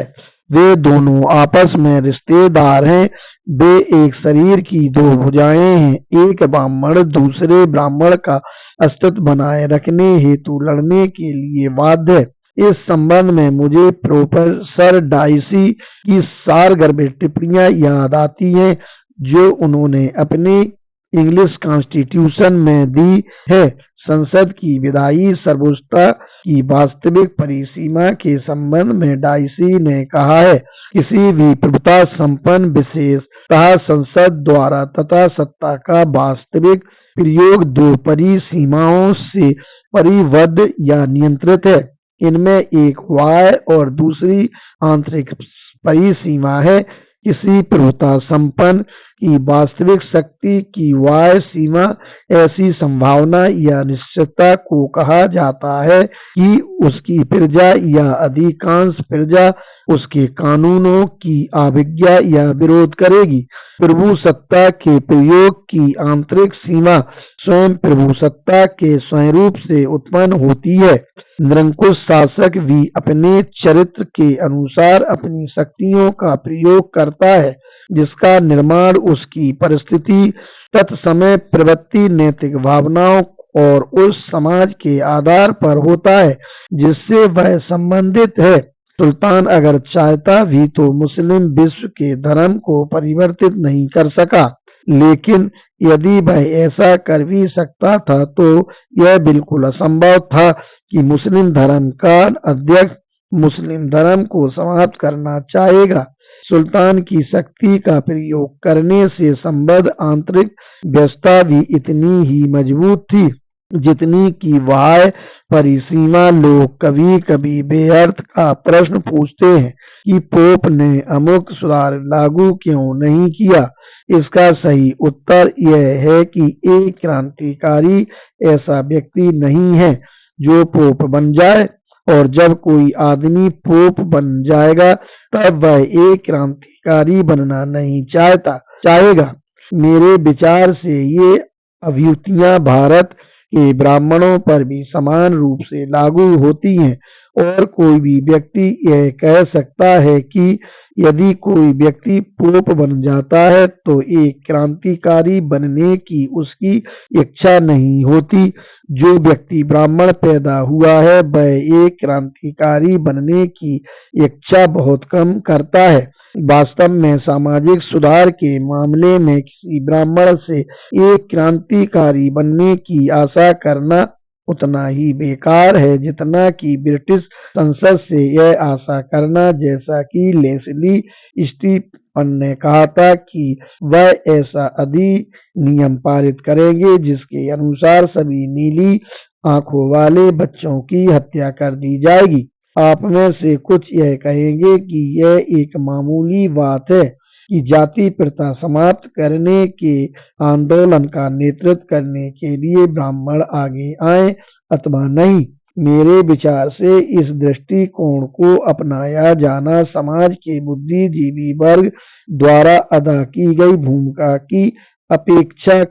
वे दोनों आपस में रिश्तेदार हैं। वे एक शरीर की दो भुजाएं हैं। एक ब्राह्मण दूसरे ब्राह्मण का अस्तित्व बनाए रखने हेतु लड़ने के लिए बाध्य है। इस संबंध में मुझे प्रोफेसर डाइसी की सारगर्भित टिप्पणियां याद आती हैं जो उन्होंने अपने इंग्लिश कॉन्स्टिट्यूशन में दी है। संसद की विधायी सर्वोच्चता की वास्तविक परिसीमा के संबंध में डाइसी ने कहा है, किसी भी प्रभुता संपन्न विशेषतः संसद द्वारा तथा सत्ता का वास्तविक प्रयोग दो परिसीमाओं से परिबद्ध या नियंत्रित है। इनमें एक बाह्य और दूसरी आंतरिक परिसीमा है। किसी प्रभुता संपन्न कि वास्तविक शक्ति की बाह्य सीमा ऐसी संभावना या निश्चितता को कहा जाता है कि उसकी प्रजा या अधिकांश प्रजा उसके कानूनों की अवज्ञा या विरोध करेगी। प्रभु सत्ता के प्रयोग की आंतरिक सीमा स्वयं प्रभु सत्ता के स्वरूप से उत्पन्न होती है। निरंकुश शासक भी अपने चरित्र के अनुसार अपनी शक्तियों का प्रयोग करता है, जिसका निर्माण उसकी परिस्थिति, तत्समय प्रवृत्ति, नैतिक भावनाओं और उस समाज के आधार पर होता है जिससे वह संबंधित है। सुल्तान अगर चाहता भी तो मुस्लिम विश्व के धर्म को परिवर्तित नहीं कर सका, लेकिन यदि वह ऐसा कर भी सकता था तो यह बिल्कुल असंभव था कि मुस्लिम धर्म का अध्यक्ष मुस्लिम धर्म को समाप्त करना चाहेगा। सुल्तान की शक्ति का प्रयोग करने से संबद्ध आंतरिक व्यवस्था भी इतनी ही मजबूत थी जितनी की बाह्य परिसीमा। लोग कभी कभी बेअर्थ का प्रश्न पूछते हैं कि पोप ने अमुक सुधार लागू क्यों नहीं किया। इसका सही उत्तर यह है कि एक क्रांतिकारी ऐसा व्यक्ति नहीं है जो पोप बन जाए, और जब कोई आदमी पोप बन जाएगा तब वह एक क्रांतिकारी बनना नहीं चाहेगा। मेरे विचार से ये अभियुक्तियां भारत के ब्राह्मणों पर भी समान रूप से लागू होती हैं, और कोई भी व्यक्ति यह कह सकता है कि यदि कोई व्यक्ति पोप बन जाता है तो एक क्रांतिकारी बनने की उसकी इच्छा नहीं होती। जो व्यक्ति ब्राह्मण पैदा हुआ है वह एक क्रांतिकारी बनने की इच्छा बहुत कम करता है। वास्तव में सामाजिक सुधार के मामले में किसी ब्राह्मण से एक क्रांतिकारी बनने की आशा करना उतना ही बेकार है जितना कि ब्रिटिश संसद से यह आशा करना, जैसा कि लेस्ली स्टीफन ने कहा था कि वह ऐसा अधिनियम पारित करेंगे जिसके अनुसार सभी नीली आंखों वाले बच्चों की हत्या कर दी जाएगी। आप में से कुछ यह कहेंगे कि यह एक मामूली बात है कि जाति प्रथा समाप्त करने के आंदोलन का नेतृत्व करने के लिए ब्राह्मण आगे आए अथवा नहीं। मेरे विचार से इस दृष्टिकोण को अपनाया जाना समाज के बुद्धिजीवी वर्ग द्वारा अदा की गई भूमिका की अपेक्षा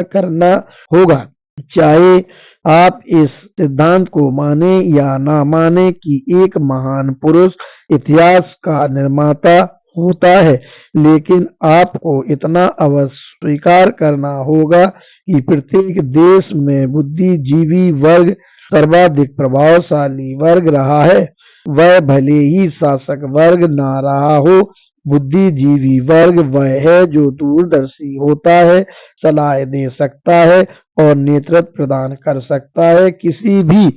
करना होगा, चाहे आप इस सिद्धांत को माने या ना माने कि एक महान पुरुष इतिहास का निर्माता होता है, लेकिन आपको इतना अवश्य स्वीकार करना होगा कि प्रत्येक देश में बुद्धिजीवी वर्ग सर्वाधिक प्रभावशाली वर्ग रहा है। वह भले ही शासक वर्ग ना रहा हो, बुद्धिजीवी वर्ग वह है जो दूरदर्शी होता है, सलाह दे सकता है और नेतृत्व प्रदान कर सकता है। किसी भी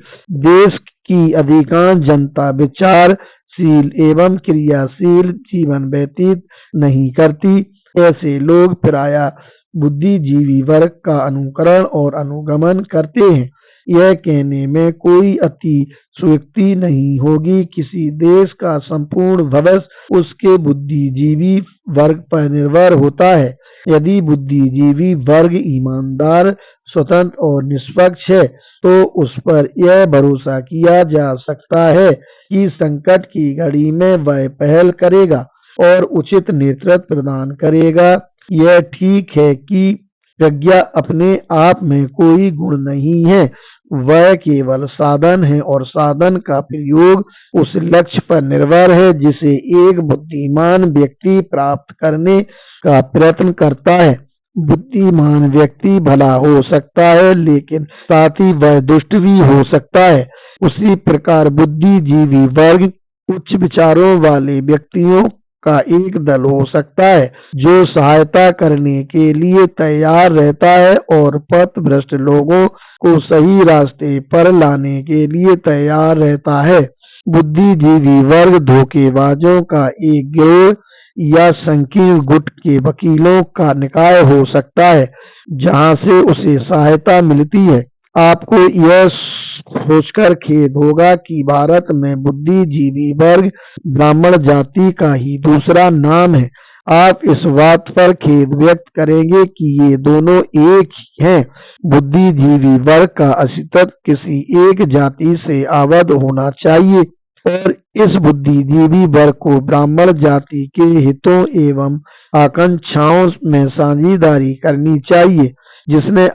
देश की अधिकांश जनता विचारशील एवं क्रियाशील जीवन व्यतीत नहीं करती। ऐसे लोग प्रायः बुद्धिजीवी वर्ग का अनुकरण और अनुगमन करते हैं। यह कहने में कोई अतिशयोक्ति नहीं होगी। किसी देश का संपूर्ण भविष्य उसके बुद्धिजीवी वर्ग पर निर्भर होता है। यदि बुद्धिजीवी वर्ग ईमानदार, स्वतंत्र और निष्पक्ष है तो उस पर यह भरोसा किया जा सकता है कि संकट की घड़ी में वह पहल करेगा और उचित नेतृत्व प्रदान करेगा। यह ठीक है कि प्रज्ञा अपने आप में कोई गुण नहीं है, वह केवल साधन है और साधन का प्रयोग उस लक्ष्य पर निर्भर है जिसे एक बुद्धिमान व्यक्ति प्राप्त करने का प्रयत्न करता है। बुद्धिमान व्यक्ति भला हो सकता है, लेकिन साथ ही वह दुष्ट भी हो सकता है। उसी प्रकार बुद्धिजीवी वर्ग उच्च विचारों वाले व्यक्तियों का एक दल हो सकता है जो सहायता करने के लिए तैयार रहता है और पथभ्रष्ट लोगों को सही रास्ते पर लाने के लिए तैयार रहता है। बुद्धिजीवी वर्ग धोखेबाजों का एक गिरोह या संकीर्ण गुट के वकीलों का निकाय हो सकता है जहां से उसे सहायता मिलती है। आपको यह सोचकर खेद होगा कि भारत में बुद्धिजीवी वर्ग ब्राह्मण जाति का ही दूसरा नाम है। आप इस बात पर खेद व्यक्त करेंगे कि ये दोनों एक ही हैं। बुद्धिजीवी वर्ग का अस्तित्व किसी एक जाति से आबद्ध होना चाहिए और इस बुद्धिजीवी वर्ग को ब्राह्मण जाति के हितों एवं आकांक्षाओं में साझेदारी करनी चाहिए, जिसने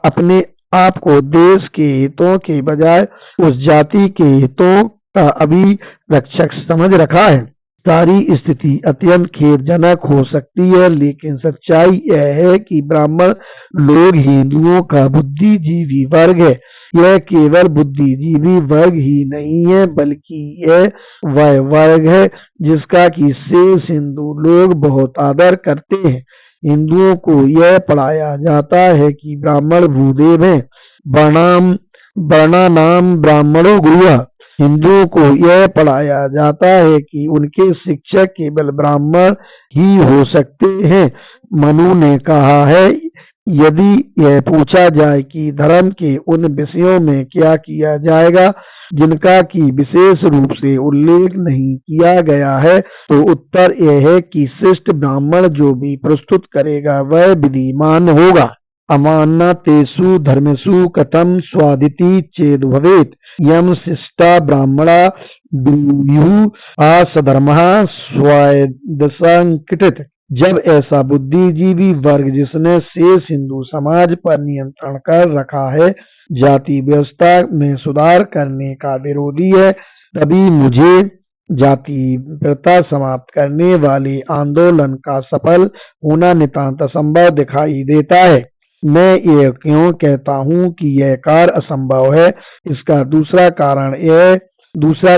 अपने आप को देश के हितों के बजाय उस जाति के हितों का अभिरक्षक समझ रखा है। सारी स्थिति अत्यंत खेदजनक हो सकती है, लेकिन सच्चाई यह है कि ब्राह्मण लोग हिंदुओं का बुद्धिजीवी वर्ग है। यह केवल बुद्धिजीवी वर्ग ही नहीं है, बल्कि यह वह वर्ग है जिसका कि शेष हिंदू लोग बहुत आदर करते हैं। हिंदुओं को यह पढ़ाया जाता है कि ब्राह्मण भूदेव हैं, वर्णानाम ब्राह्मणो गुरुः। हिंदुओं को यह पढ़ाया जाता है कि उनके शिक्षक केवल ब्राह्मण ही हो सकते हैं। मनु ने कहा है, यदि यह पूछा जाए कि धर्म के उन विषयों में क्या किया जाएगा जिनका कि विशेष रूप से उल्लेख नहीं किया गया है, तो उत्तर यह है कि शिष्ट ब्राह्मण जो भी प्रस्तुत करेगा वह विधिमान होगा। अमान्यतेषु धर्मेषु कथम स्वादिति चेद भवेत्, यम शिष्टा ब्राह्मणा ब्रूयुः असधर्मः स्वादसंकृत। जब ऐसा बुद्धिजीवी वर्ग जिसने शेष हिंदू समाज पर नियंत्रण कर रखा है जाति व्यवस्था में सुधार करने का विरोधी है, तभी मुझे जाति प्रथा समाप्त करने वाले आंदोलन का सफल होना नितांत असंभव दिखाई देता है। मैं यह क्यों कहता हूँ कि यह कार्य असंभव है, इसका दूसरा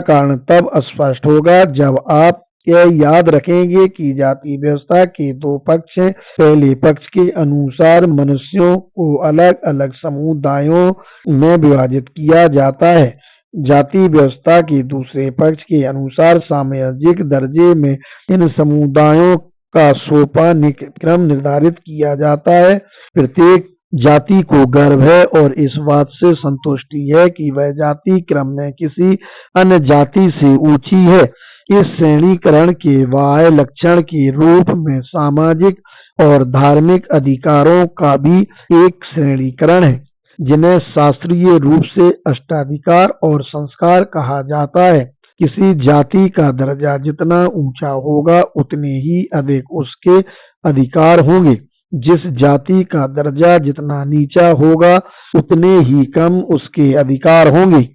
कारण तब स्पष्ट होगा जब आप यह याद रखेंगे कि जाति व्यवस्था के दो पक्ष हैं। पहले पक्ष के अनुसार मनुष्यों को अलग अलग समुदायों में विभाजित किया जाता है, जाति व्यवस्था के दूसरे पक्ष के अनुसार सामाजिक दर्जे में इन समुदायों का सोपान क्रम निर्धारित किया जाता है। प्रत्येक जाति को गर्व है और इस बात से संतुष्टि है कि वह जाति क्रम में किसी अन्य जाति से ऊंची है। इस श्रेणीकरण के बाह्य लक्षण के रूप में सामाजिक और धार्मिक अधिकारों का भी एक श्रेणीकरण है, जिन्हें शास्त्रीय रूप से अष्टाधिकार और संस्कार कहा जाता है। किसी जाति का दर्जा जितना ऊंचा होगा उतने ही अधिक उसके अधिकार होंगे, जिस जाति का दर्जा जितना नीचा होगा उतने ही कम उसके अधिकार होंगे।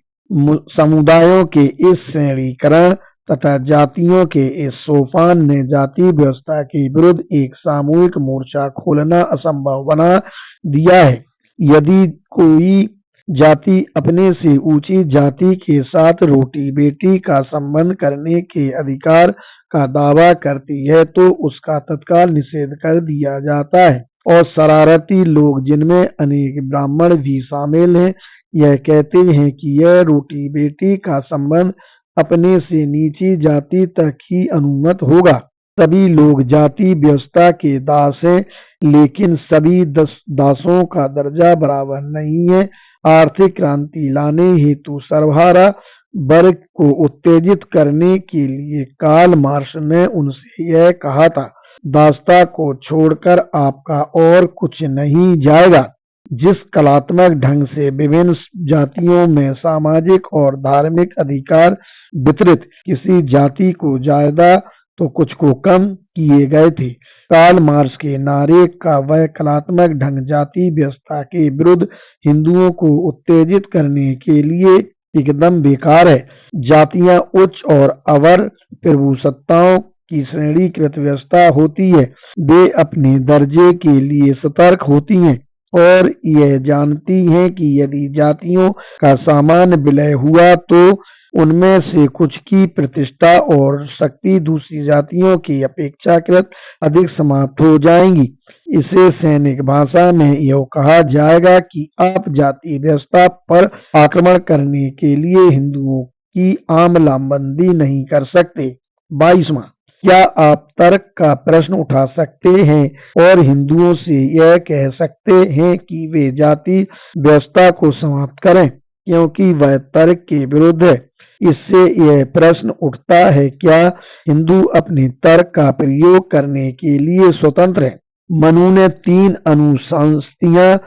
समुदायों के इस श्रेणीकरण तथा जातियों के इस सोपान ने जाति व्यवस्था के विरुद्ध एक सामूहिक मोर्चा खोलना असंभव बना दिया है। यदि कोई जाति अपने से ऊंची जाति के साथ रोटी बेटी का संबंध करने के अधिकार का दावा करती है तो उसका तत्काल निषेध कर दिया जाता है, और शरारती लोग, जिनमें अनेक ब्राह्मण भी शामिल हैं, यह कहते हैं कि यह रोटी बेटी का संबंध अपने से नीची जाति तक ही अनुमत होगा। सभी लोग जाति व्यवस्था के दास हैं, लेकिन सभी दासों का दर्जा बराबर नहीं है। आर्थिक क्रांति लाने हेतु सर्वहारा वर्ग को उत्तेजित करने के लिए कार्ल मार्क्स ने उनसे यह कहा था, दासता को छोड़कर आपका और कुछ नहीं जाएगा। जिस कलात्मक ढंग से विभिन्न जातियों में सामाजिक और धार्मिक अधिकार वितरित, किसी जाति को ज्यादा तो कुछ को कम किए गए थे, कार्ल मार्क्स के नारे का वह कलात्मक ढंग जाति व्यवस्था के विरुद्ध हिंदुओं को उत्तेजित करने के लिए एकदम बेकार है। जातियां उच्च और अवर प्रभुसत्ताओं की श्रेणीकृत व्यवस्था होती है। वे अपने दर्जे के लिए सतर्क होती हैं और यह जानती हैं कि यदि जातियों का सामान्य विलय हुआ तो उनमें से कुछ की प्रतिष्ठा और शक्ति दूसरी जातियों की अपेक्षाकृत अधिक समाप्त हो जाएंगी। इसे सैनिक भाषा में यह कहा जाएगा कि आप जाति व्यवस्था पर आक्रमण करने के लिए हिंदुओं की आमलाबंदी नहीं कर सकते। 22वां, क्या आप तर्क का प्रश्न उठा सकते हैं और हिंदुओं से यह कह सकते हैं कि वे जाति व्यवस्था को समाप्त करें, क्योंकि वह तर्क के विरुद्ध है। इससे यह प्रश्न उठता है, क्या हिंदू अपने तर्क का प्रयोग करने के लिए स्वतंत्र है? मनु ने 3 अनुशंसियां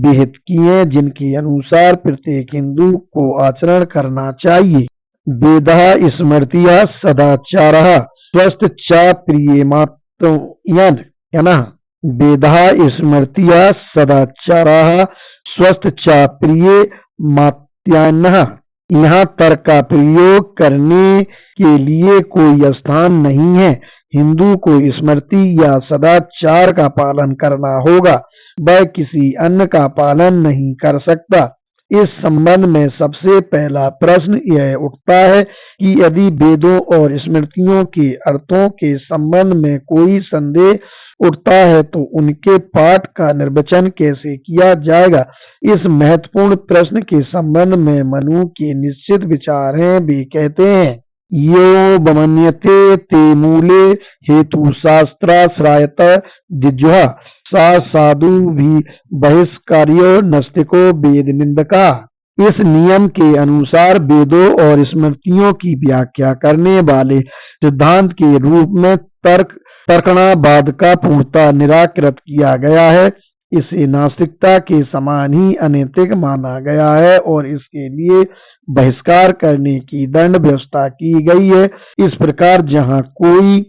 विहित की हैं, जिनके अनुसार प्रत्येक हिंदू को आचरण करना चाहिए। वेदः स्मृतिः सदाचारः स्वस्थ प्रियमात्मयन् वेदः स्मृतिः सदाचारः स्वस्थ प्रियमात्मयन्। यहाँ तर्क का प्रयोग करने के लिए कोई स्थान नहीं है। हिंदू को स्मृति या सदाचार का पालन करना होगा, वह किसी अन्य का पालन नहीं कर सकता। इस संबंध में सबसे पहला प्रश्न यह उठता है कि यदि वेदों और स्मृतियों के अर्थों के संबंध में कोई संदेह उठता है तो उनके पाठ का निर्वचन कैसे किया जाएगा? इस महत्वपूर्ण प्रश्न के संबंध में मनु के निश्चित विचार हैं। वे कहते हैं, यो वमन्यते ते मूले हेतु शास्त्राश्रायत जिज्वा सा साधु भी बहिष्कार्यो नस्तिको वेद निंदका। इस नियम के अनुसार वेदों और स्मृतियों की व्याख्या करने वाले सिद्धांत के रूप में तर्कणावाद का पूर्णतः निराकृत किया गया है। इसे नास्तिकता के समान ही अनैतिक माना गया है और इसके लिए बहिष्कार करने की दंड व्यवस्था की गई है। इस प्रकार जहाँ कोई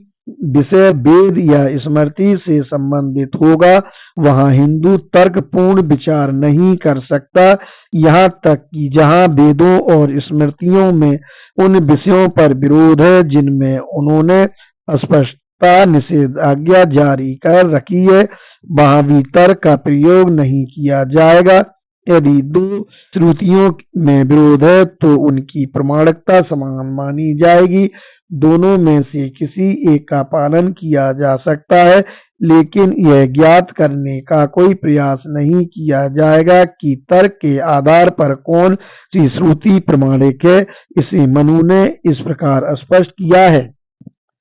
विषय वेद या स्मृति से संबंधित होगा, वहाँ हिंदू तर्कपूर्ण विचार नहीं कर सकता। यहाँ तक कि जहाँ वेदों और स्मृतियों में उन विषयों पर विरोध है जिनमें उन्होंने स्पष्टता निषेधाज्ञा जारी कर रखी है, वहाँ भी तर्क का प्रयोग नहीं किया जाएगा। यदि 2 श्रुतियों में विरोध है तो उनकी प्रमाणिकता समान मानी जाएगी। दोनों में से किसी एक का पालन किया जा सकता है, लेकिन यह ज्ञात करने का कोई प्रयास नहीं किया जाएगा कि तर्क के आधार पर कौन सी श्रुति प्रमाणिक है। इसे मनु ने इस प्रकार स्पष्ट किया है,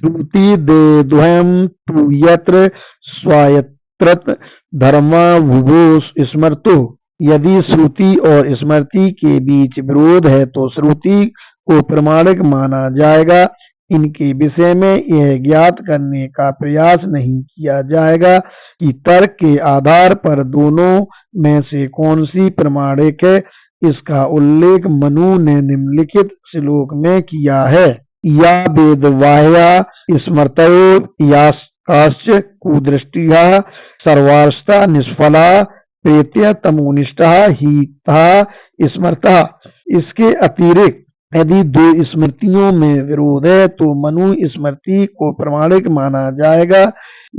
श्रुति द्वयम् तु यत्र स्वायत्रत धर्मा भुवो स्मृतो। यदि श्रुति और स्मृति के बीच विरोध है तो श्रुति को प्रमाणिक माना जाएगा। इनके विषय में यह ज्ञात करने का प्रयास नहीं किया जाएगा कि तर्क के आधार पर दोनों में से कौन सी प्रमाणिक है। इसका उल्लेख मनु ने निम्नलिखित श्लोक में किया है, या वेदवाह्या स्मृतयो याश्च कुदृष्टिः सर्वार्था निष्फला प्रेत्य तमोनिष्ठः हितः स्मृतः। इसके अतिरिक्त यदि 2 स्मृतियों में विरोध है तो मनु स्मृति को प्रमाणिक माना जाएगा,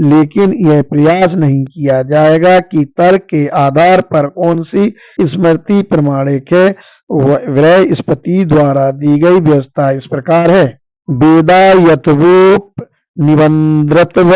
लेकिन यह प्रयास नहीं किया जाएगा कि तर्क के आधार पर कौन सी स्मृति प्रमाणिक है। बृहस्पति द्वारा दी गई व्यवस्था इस प्रकार है, वेदा यतवोप निबंधत्व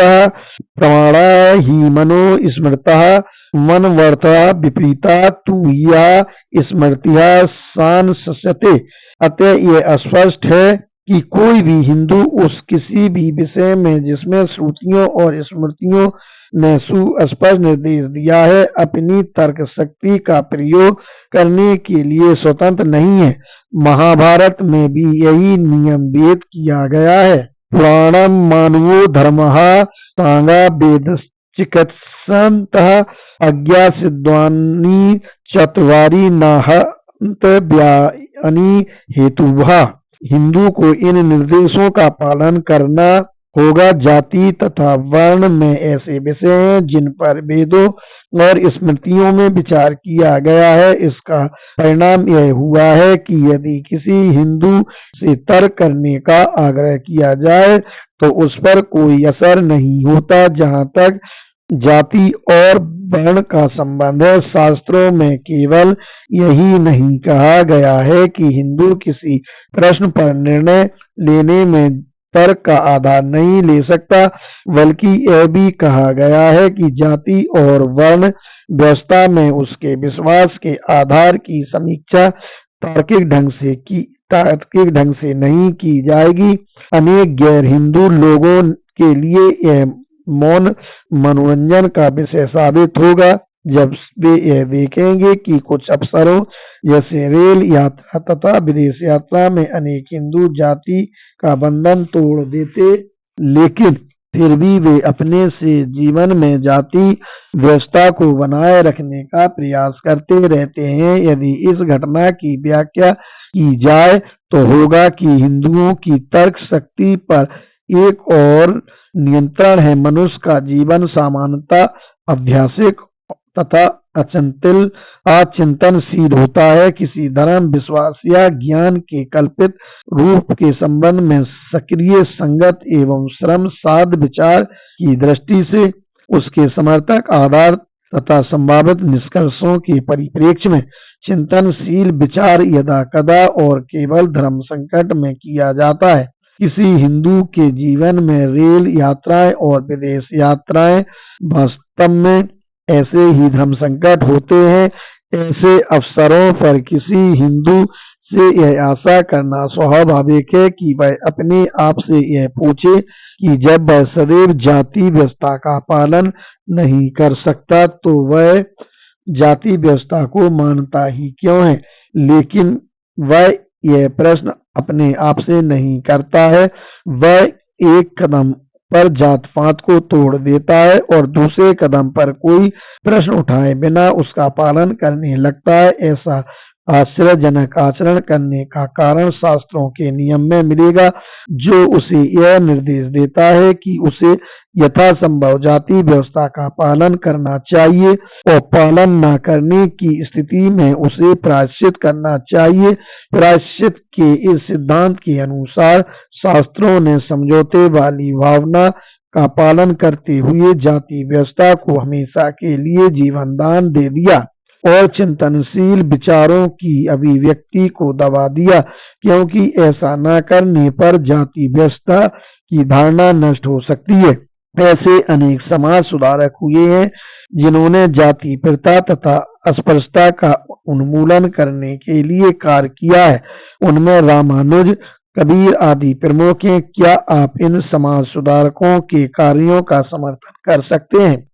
प्रमाणा ही मनो स्मृतः मनवर्थः विपरीता तु या स्मृतिः सांसस्यते। अतः यह स्पष्ट है कि कोई भी हिंदू उस किसी भी विषय में जिसमें श्रुतियों और स्मृतियों ने सुस्पष्ट निर्देश दिया है, अपनी तर्क शक्ति का प्रयोग करने के लिए स्वतंत्र नहीं है। महाभारत में भी यही नियम विहित किया गया है, पुराणम मानवो धर्मः सांगा वेदश्चिकित्सन्तः अज्ञा सिद्धानि चत्वारि नाहंतव्यानि हेतुभः। हिंदू को इन निर्देशों का पालन करना होगा। जाति तथा वर्ण में ऐसे विषय हैं जिन पर वेदों और स्मृतियों में विचार किया गया है। इसका परिणाम यह हुआ है कि यदि किसी हिंदू से तर्क करने का आग्रह किया जाए तो उस पर कोई असर नहीं होता। जहाँ तक जाति और वर्ण का संबंध है, शास्त्रों में केवल यही नहीं कहा गया है कि हिंदू किसी प्रश्न पर निर्णय लेने में तर्क का आधार नहीं ले सकता, बल्कि यह भी कहा गया है कि जाति और वर्ण व्यवस्था में उसके विश्वास के आधार की समीक्षा तार्किक ढंग से नहीं की जाएगी। अनेक गैर हिंदू लोगों के लिए यह मौन मनोरंजन का विषय साबित होगा। जब वे यह देखेंगे कि कुछ अफसरों जैसे रेल यात्रा तथा विदेश यात्रा में अनेक हिंदू जाति का बंधन तोड़ देते, लेकिन फिर भी वे अपने से जीवन में जाति व्यवस्था को बनाए रखने का प्रयास करते रहते हैं, यदि इस घटना की व्याख्या की जाए तो होगा कि हिंदुओं की तर्क शक्ति पर एक और नियंत्रण है। मनुष्य का जीवन सामान्यतः अध्यासिक तथा अचिंतनशील होता है। किसी धर्म, विश्वास या ज्ञान के कल्पित रूप के संबंध में सक्रिय, संगत एवं श्रम साध विचार की दृष्टि से उसके समर्थक, आधार तथा संभावित निष्कर्षों के परिप्रेक्ष्य में चिंतनशील विचार यदा कदा और केवल धर्म संकट में किया जाता है। किसी हिंदू के जीवन में रेल यात्राएं और विदेश यात्राएं वास्तव में ऐसे ही धर्म संकट होते हैं। ऐसे अवसरों पर किसी हिंदू से यह आशा करना स्वाभाविक है कि वह अपने आप से यह पूछे कि जब वह सदैव जाति व्यवस्था का पालन नहीं कर सकता तो वह जाति व्यवस्था को मानता ही क्यों है। लेकिन वह यह प्रश्न अपने आप से नहीं करता है। वह एक कदम पर जात पात को तोड़ देता है और दूसरे कदम पर कोई प्रश्न उठाए बिना उसका पालन करने लगता है। ऐसा आश्चर्यजनक आचरण करने का कारण शास्त्रों के नियम में मिलेगा, जो उसे यह निर्देश देता है कि उसे यथासंभव जाति व्यवस्था का पालन करना चाहिए और पालन न करने की स्थिति में उसे प्रायश्चित करना चाहिए। प्रायश्चित के इस सिद्धांत के अनुसार शास्त्रों ने समझौते वाली भावना का पालन करते हुए जाति व्यवस्था को हमेशा के लिए जीवन दान दे दिया और चिंतनशील विचारों की अभिव्यक्ति को दबा दिया, क्योंकि ऐसा न करने पर जाति व्यवस्था की धारणा नष्ट हो सकती है। ऐसे अनेक समाज सुधारक हुए हैं जिन्होंने जाति प्रथा तथा अस्पृश्यता का उन्मूलन करने के लिए कार्य किया है। उनमें रामानुज, कबीर आदि प्रमुख हैं। क्या आप इन समाज सुधारकों के कार्यों का समर्थन कर सकते हैं?